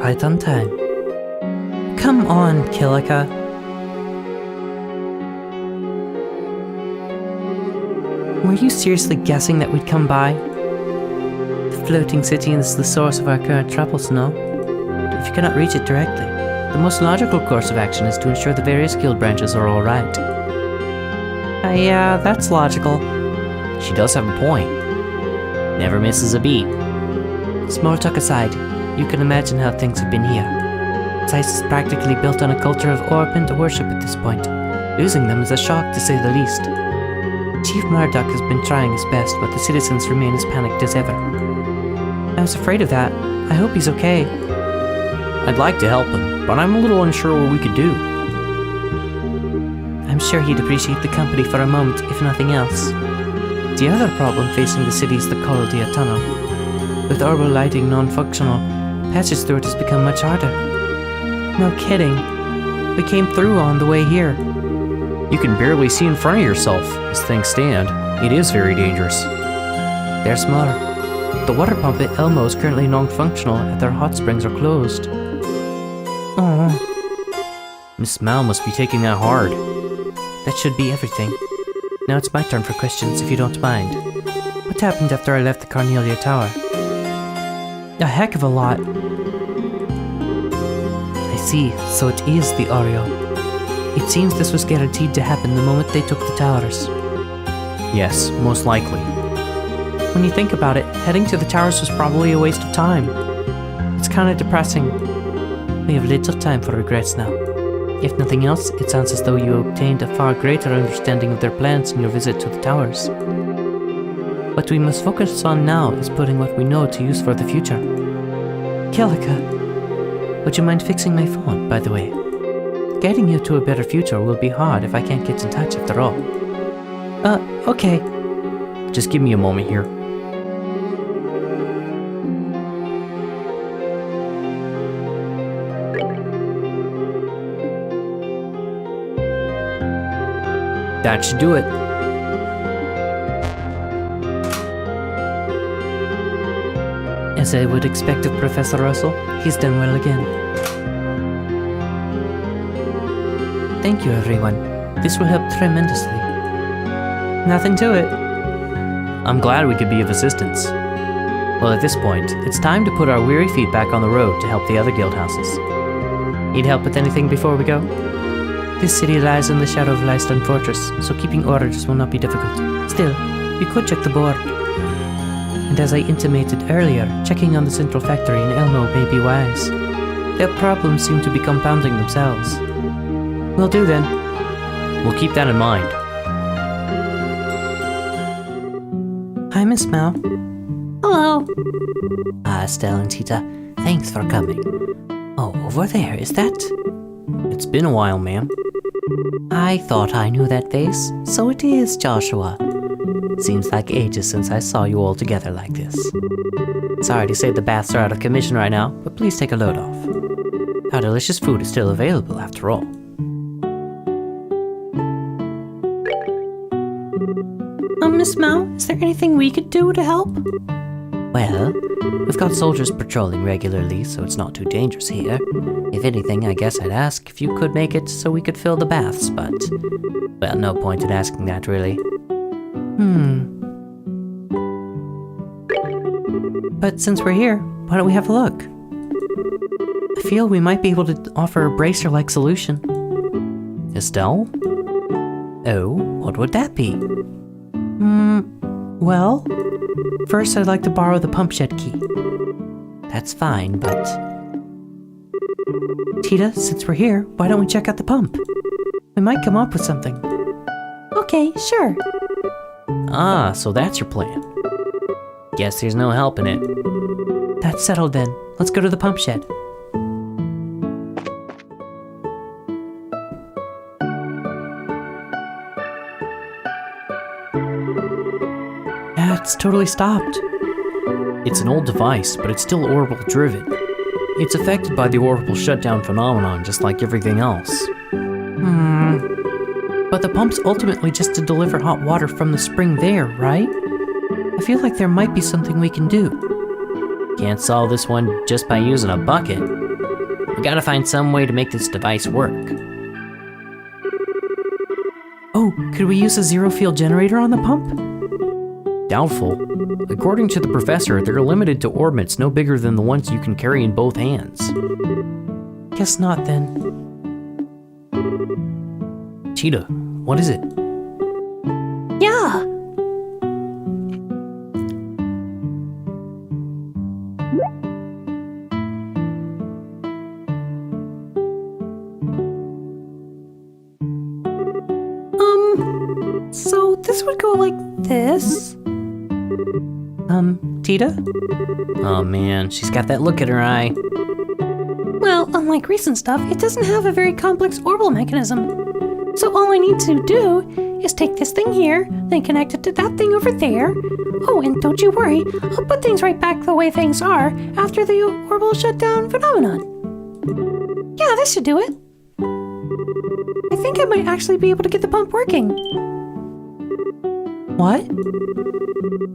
right on time. Come on, Kilika. Were you seriously guessing that we'd come by? The floating city is the source of our current troubles, no? If you cannot reach it directly, the most logical course of action is to ensure the various guild branches are all right. Yeah, that's logical. She does have a point. Never misses a beat. Small talk aside, you can imagine how things have been here. Zeiss is practically built on a culture of orpiment worship at this point. Losing them is a shock to say the least. Chief Murdoch has been trying his best, but the citizens remain as panicked as ever. I was afraid of that. I hope he's okay. I'd like to help him, but I'm a little unsure what we could do. I'm sure he'd appreciate the company for a moment, if nothing else. The other problem facing the city is the Coraldia Tunnel. With orbital lighting non-functional, passage through it has become much harder. No kidding. We came through on the way here. You can barely see in front of yourself. As things stand, it is very dangerous. There's more. The water pump at Elmo is currently non-functional and their hot springs are closed. Oh. Miss Mao must be taking that hard. That should be everything. Now it's my turn for questions, if you don't mind. What happened after I left the Cornelia Tower? A heck of a lot. I see, so it is the Oreo. It seems this was guaranteed to happen the moment they took the towers. Yes, most likely. When you think about it, heading to the towers was probably a waste of time. It's kinda depressing. We have little time for regrets now. If nothing else, it sounds as though you obtained a far greater understanding of their plans in your visit to the towers. What we must focus on now is putting what we know to use for the future. Kilika, would you mind fixing my phone, by the way? Guiding you to a better future will be hard if I can't get in touch after all. Okay. Just give me a moment here. That should do it. As I would expect of Professor Russell, he's done well again. Thank you, everyone. This will help tremendously. Nothing to it. I'm glad we could be of assistance. Well, at this point, it's time to put our weary feet back on the road to help the other guild houses. Need help with anything before we go? This city lies in the shadow of Lystone Fortress, so keeping orders will not be difficult. Still, you could check the board. And as I intimated earlier, checking on the central factory in Elmo may be wise. Their problems seem to be compounding themselves. Will do then. We'll keep that in mind. Hi, Miss Mao. Hello. Estelle and Tita, thanks for coming. Oh, over there, is that? It's been a while, ma'am. I thought I knew that face, so it is Joshua. Seems like ages since I saw you all together like this. Sorry to say the baths are out of commission right now, but please take a load off. Our delicious food is still available after all. Miss Mao, is there anything we could do to help? Well, we've got soldiers patrolling regularly, so it's not too dangerous here. If anything, I guess I'd ask if you could make it so we could fill the baths, but... well, no point in asking that, really. But since we're here, why don't we have a look? I feel we might be able to offer a bracer-like solution. Estelle? Oh, what would that be? Well, first I'd like to borrow the pump shed key. That's fine, but... Tita, since we're here, why don't we check out the pump? We might come up with something. Okay, sure. Ah, so that's your plan. Guess there's no helping it. That's settled then. Let's go to the pump shed. It's totally stopped. It's an old device, but it's still orbital driven. It's affected by the orbital shutdown phenomenon, just like everything else. But the pump's ultimately just to deliver hot water from the spring there, right? I feel like there might be something we can do. Can't solve this one just by using a bucket. We gotta find some way to make this device work. Oh, could we use a zero-field generator on the pump? Doubtful. According to the professor, they're limited to orbits no bigger than the ones you can carry in both hands. Guess not then. Tita, what is it? Yeah. So this would go like this. Tita? Oh man, she's got that look in her eye. Well, unlike recent stuff, it doesn't have a very complex orbital mechanism. So all I need to do is take this thing here, then connect it to that thing over there. Oh, and don't you worry, I'll put things right back the way things are after the orbital shutdown phenomenon. Yeah, this should do it. I think I might actually be able to get the pump working. What?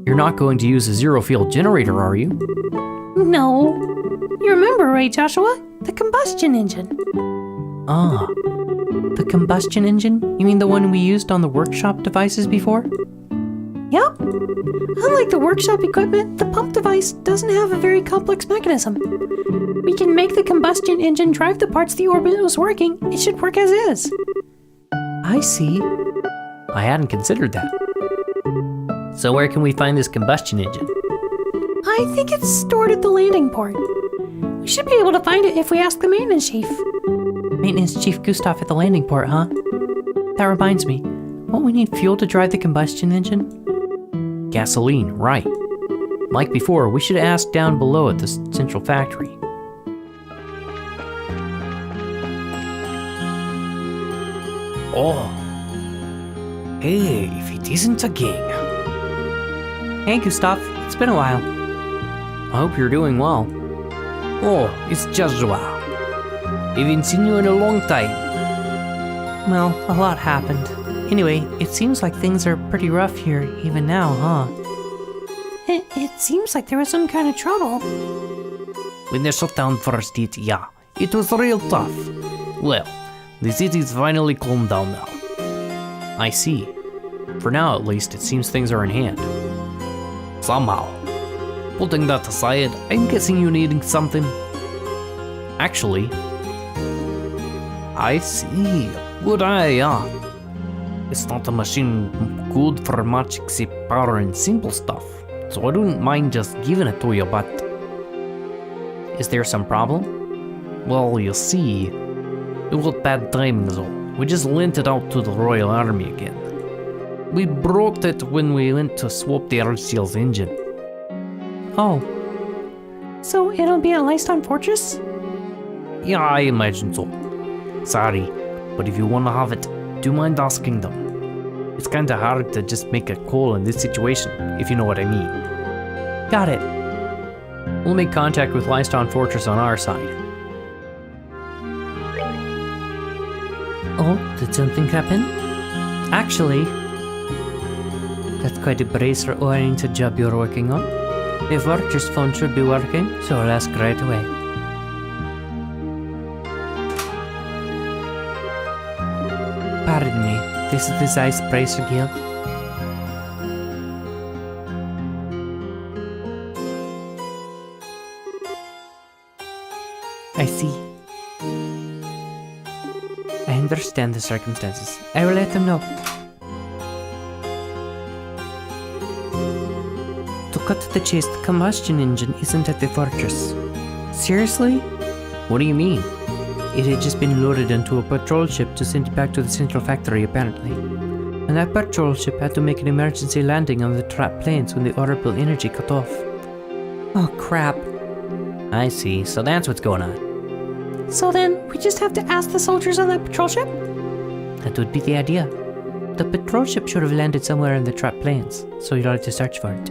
You're not going to use a zero-field generator, are you? No. You remember, right, Joshua? The combustion engine. Ah. The combustion engine? You mean the one we used on the workshop devices before? Yep. Unlike the workshop equipment, the pump device doesn't have a very complex mechanism. We can make the combustion engine drive the parts the orbit was working. It should work as is. I see. I hadn't considered that. So where can we find this combustion engine? I think it's stored at the landing port. We should be able to find it if we ask the maintenance chief. Maintenance Chief Gustav at the landing port, huh? That reminds me. Won't we need fuel to drive the combustion engine? Gasoline, right. Like before, we should ask down below at the central factory. Oh. Hey, if it isn't a gang. Hey, Gustav. It's been a while. I hope you're doing well. Oh, it's Joshua. Haven't seen you in a long time. Well, a lot happened. Anyway, it seems like things are pretty rough here, even now, huh? It seems like there was some kind of trouble. When the shutdown first hit, yeah, it was real tough. Well, the city's finally calmed down now. I see. For now, at least, it seems things are in hand. Somehow. Putting that aside, I'm guessing you're needing something. Actually, I see. Good eye, yeah. It's not a machine good for much except power and simple stuff, so I don't mind just giving it to you, but... Is there some problem? Well, you see, it was bad timing though. We just lent it out to the Royal Army again. We broke it when we went to swap the RCL's engine. Oh, So it'll be at Lyston Fortress? Yeah, I imagine so. Sorry, but if you wanna have it, do mind asking them. It's kinda hard to just make a call in this situation, if you know what I mean. got it. We'll make contact with Lyston Fortress on our side. Oh, did something happen? Actually, that's quite a bracer-oriented job you're working on. The Fortress phone should be working, so I'll ask right away. Pardon me, this is the Zeiss Bracer Guild. I see. I understand the circumstances. I will let them know. To cut to the chase, the combustion engine isn't at the fortress. Seriously? What do you mean? It had just been loaded onto a patrol ship to send it back to the central factory, apparently. And that patrol ship had to make an emergency landing on the trapped planes when the orbital energy cut off. Oh, crap. I see, so that's what's going on. So then, we just have to ask the soldiers on that patrol ship? That would be the idea. The patrol ship should have landed somewhere in the trapped planes, so you'd have to search for it.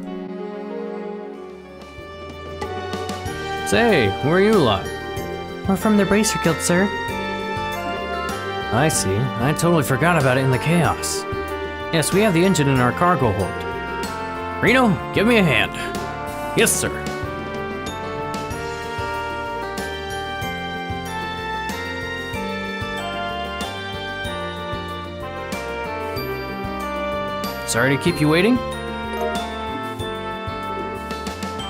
Say, where are you lot? We're from the Bracer Guild, sir. I see. I totally forgot about it in the chaos. Yes, we have the engine in our cargo hold. Reno, give me a hand. Yes, sir. Sorry to keep you waiting.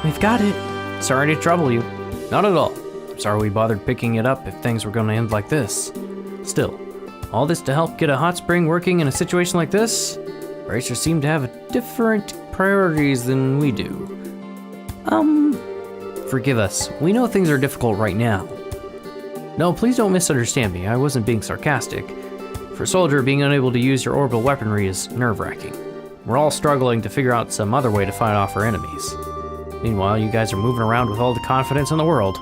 We've got it. Sorry to trouble you. Not at all. I'm sorry we bothered picking it up if things were going to end like this. Still, all this to help get a hot spring working in a situation like this? Racers seem to have different priorities than we do. Forgive us. We know things are difficult right now. No, please don't misunderstand me. I wasn't being sarcastic. For a soldier, being unable to use your orbital weaponry is nerve-wracking. We're all struggling to figure out some other way to fight off our enemies. Meanwhile, you guys are moving around with all the confidence in the world.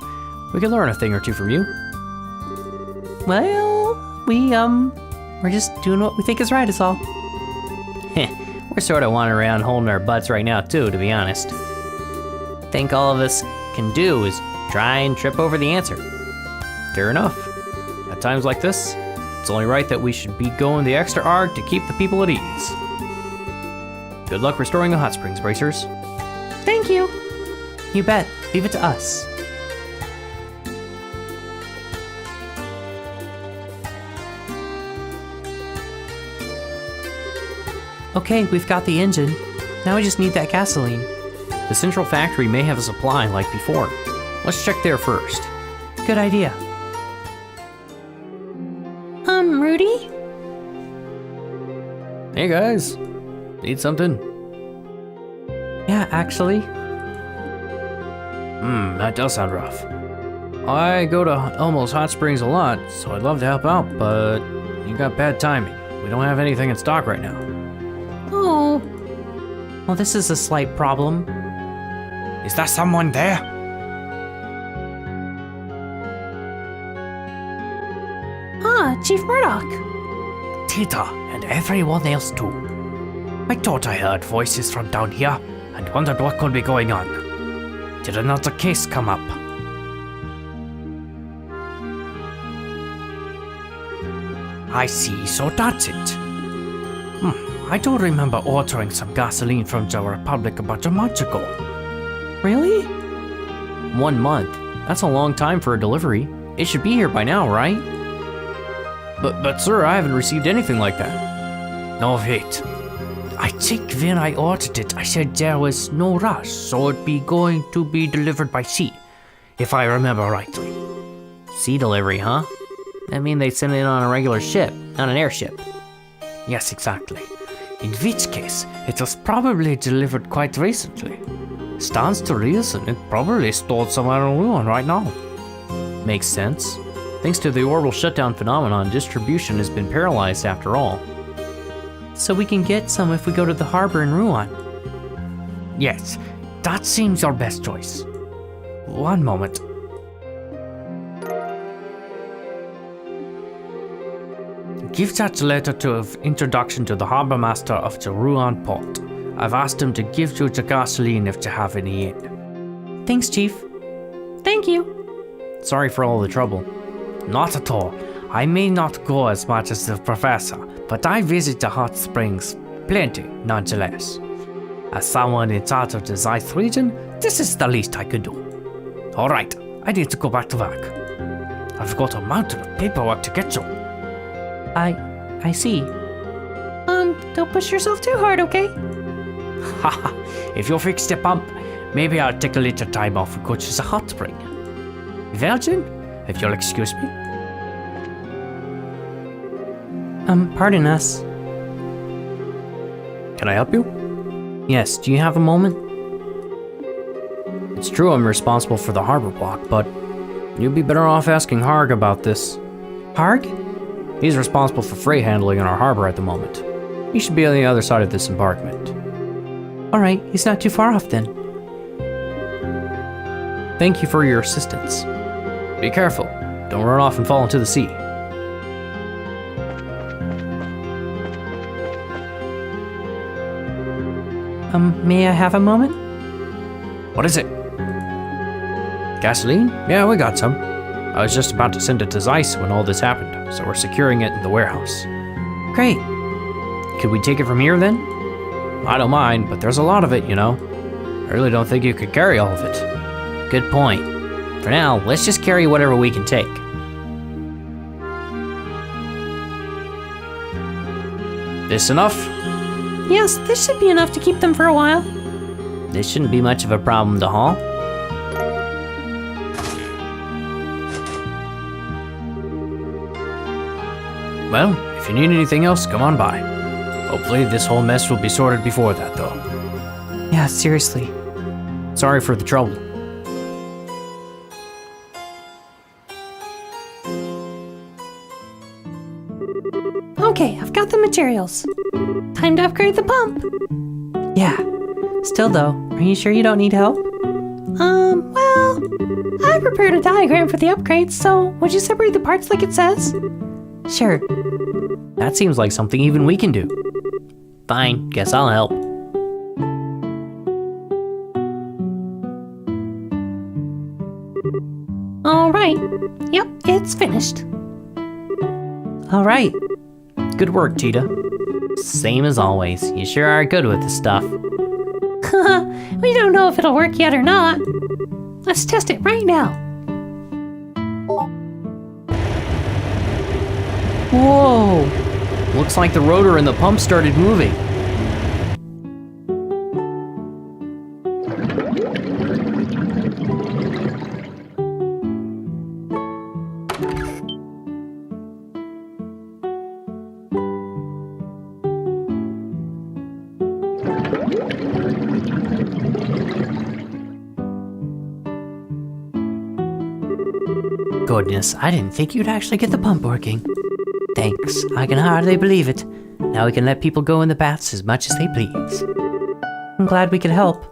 We can learn a thing or two from you. Well, we're just doing what we think is right, is all. We're sort of wandering around holding our butts right now, too, to be honest. Think all of us can do is try and trip over the answer. Fair enough. At times like this, it's only right that we should be going the extra hard to keep the people at ease. Good luck restoring the hot springs, Bracers. Thank you. You bet. Leave it to us. Okay, we've got the engine. Now we just need that gasoline. The central factory may have a supply like before. Let's check there first. Good idea. Rudy? Hey guys, need something? Yeah, actually. That does sound rough. I go to Elmo's Hot Springs a lot, so I'd love to help out, but you got bad timing. We don't have anything in stock right now. Oh. Well, this is a slight problem. Is there someone there? Chief Murdoch. Tita, and everyone else too. I thought I heard voices from down here, and wondered what could be going on. Did another case come up? I see, so that's it. I do remember ordering some gasoline from the Republic about a month ago. Really? 1 month? That's a long time for a delivery. It should be here by now, right? But sir, I haven't received anything like that. No, wait. I think when I ordered it, I said there was no rush, so it'd be going to be delivered by sea, if I remember rightly. Sea delivery, huh? I mean, they send it on a regular ship, not an airship. Yes, exactly. In which case, it was probably delivered quite recently. Stands to reason it probably stored somewhere in ruin right now. Makes sense. Thanks to the orbital shutdown phenomenon, distribution has been paralyzed after all. So we can get some if we go to the harbor in Rouen. Yes, that seems your best choice. One moment. Give that letter of introduction to the harbor master of the Rouen port. I've asked him to give you the gasoline if you have any in. Thanks, Chief. Thank you. Sorry for all the trouble. Not at all. I may not go as much as the professor, but I visit the hot springs plenty, nonetheless. As someone in charge of the Zeiss region, this is the least I could do. Alright, I need to go back to work. I've got a mountain of paperwork to get through. I see. Don't push yourself too hard, okay? Haha, if you fix the pump, maybe I'll take a little time off and go to the hot spring. Virgin, if you'll excuse me. Pardon us. Can I help you? Yes, do you have a moment? It's true I'm responsible for the harbor block, but you'd be better off asking Harg about this. Harg? He's responsible for freight handling in our harbor at the moment. He should be on the other side of this embarkment. Alright, he's not too far off then. Thank you for your assistance. Be careful. Don't run off and fall into the sea. May I have a moment? What is it? Gasoline? Yeah, we got some. I was just about to send it to Zeiss when all this happened, so we're securing it in the warehouse. Great. Could we take it from here then? I don't mind, but there's a lot of it, you know. I really don't think you could carry all of it. Good point. For now, let's just carry whatever we can take. This enough? Yes, this should be enough to keep them for a while. This shouldn't be much of a problem to haul. Well, if you need anything else, come on by. Hopefully this whole mess will be sorted before that, though. Yeah, seriously. Sorry for the trouble. Okay, I've got the materials. Time to upgrade the pump. Yeah. Still though, are you sure you don't need help? Well, I prepared a diagram for the upgrades, so would you separate the parts like it says? Sure. That seems like something even we can do. Fine, guess I'll help. Alright. Yep, it's finished. Alright. Good work, Tita. Same as always. You sure are good with this stuff. We don't know if it'll work yet or not. Let's test it right now. Whoa! Looks like the rotor and the pump started moving. Goodness, I didn't think you'd actually get the pump working. Thanks, I can hardly believe it. Now we can let people go in the baths as much as they please. I'm glad we could help.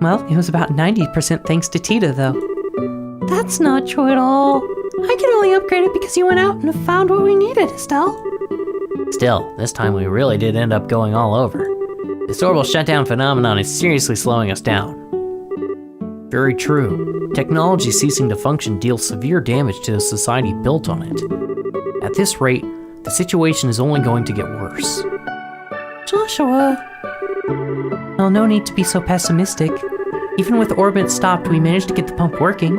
Well, it was about 90% thanks to Tita, though. That's not true at all. I could only upgrade it because you went out and found what we needed, Estelle. Still, this time we really did end up going all over. This orbital shutdown phenomenon is seriously slowing us down. Very true. Technology ceasing to function deals severe damage to the society built on it. At this rate, the situation is only going to get worse. Joshua. Well, no need to be so pessimistic. Even with orbit stopped, we managed to get the pump working.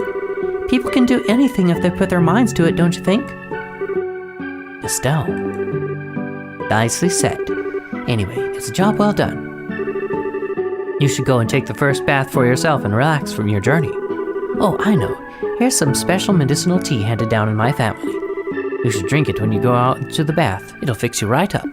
People can do anything if they put their minds to it, don't you think? Estelle. Nicely said. Anyway, it's a job well done. You should go and take the first bath for yourself and relax from your journey. Oh, I know. Here's some special medicinal tea handed down in my family. You should drink it when you go out to the bath. It'll fix you right up.